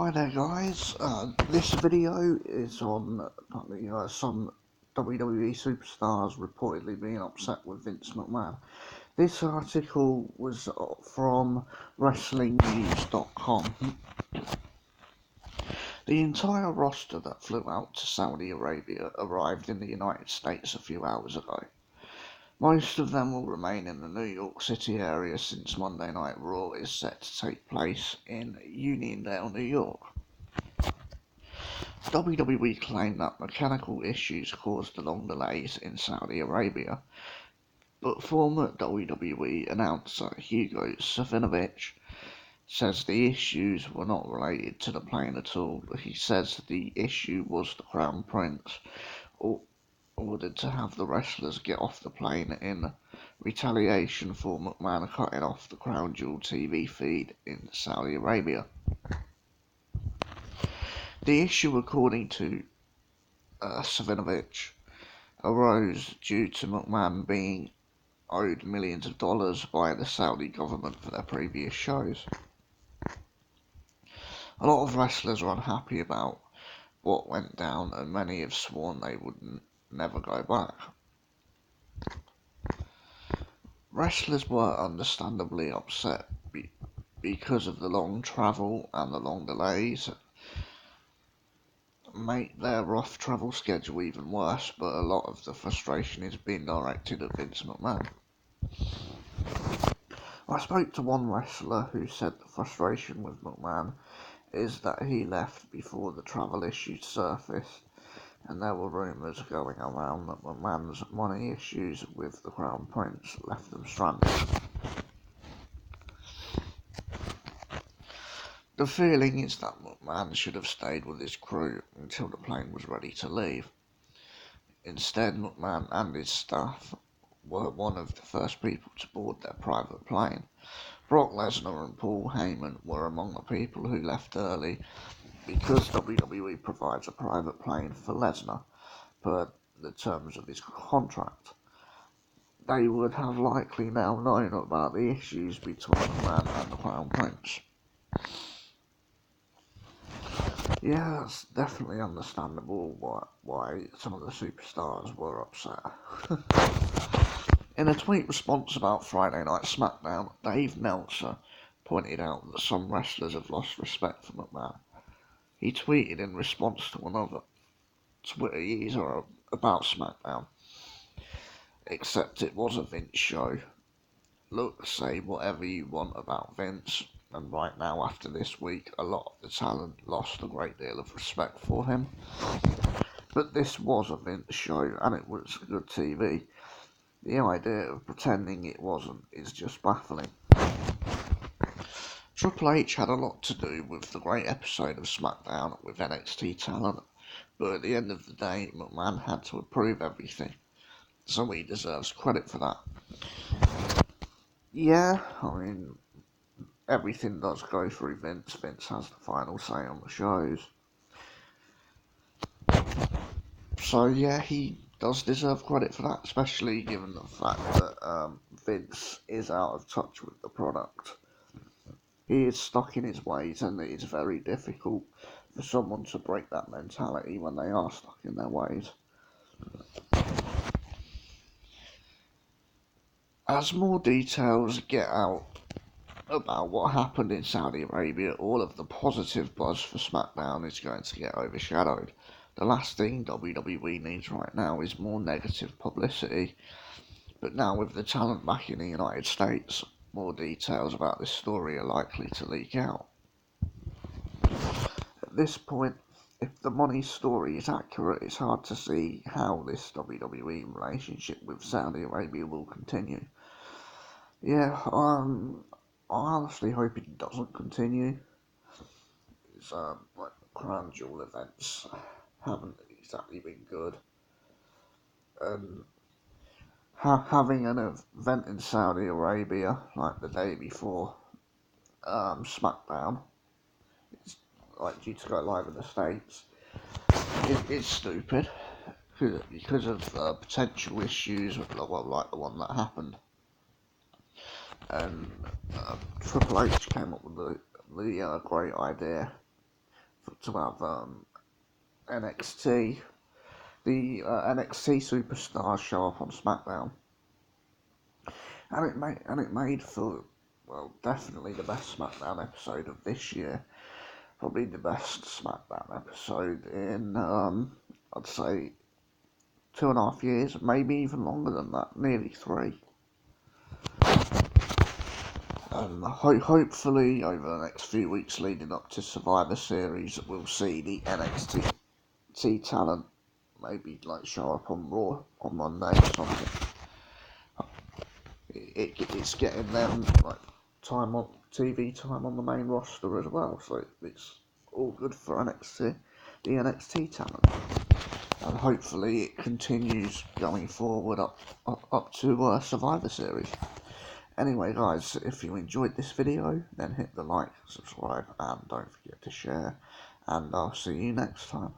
Hi there guys, this video is on some WWE superstars reportedly being upset with Vince McMahon. This article was from WrestlingNews.com. The entire roster that flew out to Saudi Arabia arrived in the United States a few hours ago. Most of them will remain in the New York City area since Monday Night Raw is set to take place in Uniondale, New York. WWE claimed that mechanical issues caused the long delays in Saudi Arabia, but former WWE announcer Hugo Savinovich says the issues were not related to the plane at all. He says the issue was the Crown Prince ordered to have the wrestlers get off the plane in retaliation for McMahon cutting off the Crown Jewel TV feed in Saudi Arabia. The issue, according to Savinovich, arose due to McMahon being owed millions of dollars by the Saudi government for their previous shows. A lot of wrestlers are unhappy about what went down, and many have sworn they would never go back. Wrestlers were understandably upset because of the long travel and the long delays make their rough travel schedule even worse, but a lot of the frustration is being directed at Vince McMahon. I spoke to one wrestler who said the frustration with McMahon is that he left before the travel issues surfaced, and there were rumours going around that McMahon's money issues with the Crown Prince left them stranded. The feeling is that McMahon should have stayed with his crew until the plane was ready to leave. Instead, McMahon and his staff were one of the first people to board their private plane. Brock Lesnar and Paul Heyman were among the people who left early because WWE provides a private plane for Lesnar per the terms of his contract. They would have likely now known about the issues between McMahon and the Crown Prince. Yeah, it's definitely understandable why some of the superstars were upset. In a tweet response about Friday Night SmackDown, Dave Meltzer pointed out that some wrestlers have lost respect for McMahon. He tweeted in response to another Twitter user about SmackDown, except it was a Vince show. Look, say whatever you want about Vince, and right now after this week a lot of the talent lost a great deal of respect for him. But this was a Vince show and it was good TV. The idea of pretending it wasn't is just baffling. Triple H had a lot to do with the great episode of SmackDown with NXT talent, but at the end of the day McMahon had to approve everything, so he deserves credit for that. Yeah, I mean, everything does go through Vince. Vince has the final say on the shows. So yeah, he does deserve credit for that, especially given the fact that Vince is out of touch with the product. He is stuck in his ways, and it is very difficult for someone to break that mentality when they are stuck in their ways. As more details get out about what happened in Saudi Arabia, all of the positive buzz for SmackDown is going to get overshadowed. The last thing WWE needs right now is more negative publicity, but now with the talent back in the United States, more details about this story are likely to leak out. At this point, if the money story is accurate, it's hard to see how this WWE relationship with Saudi Arabia will continue. Yeah, I honestly hope it doesn't continue. It's like Crown Jewel events haven't exactly been good, and having an event in Saudi Arabia like the day before SmackDown, it's like due to go live in the States. It's stupid because of potential issues with like the one that happened. And Triple H came up with the great idea to have NXT, the NXT superstars show up on SmackDown, and it made for, well, definitely the best SmackDown episode of this year. Probably the best SmackDown episode in I'd say 2.5 years, maybe even longer than that, nearly 3. And hopefully over the next few weeks leading up to Survivor Series, we'll see the NXT talent maybe like show up on Raw on Monday or something. It's getting them like time on TV time on the main roster as well, so it's all good for the NXT talent, and hopefully it continues going forward up to Survivor Series. Anyway guys, if you enjoyed this video, then hit the like, subscribe, and don't forget to share, and I'll see you next time.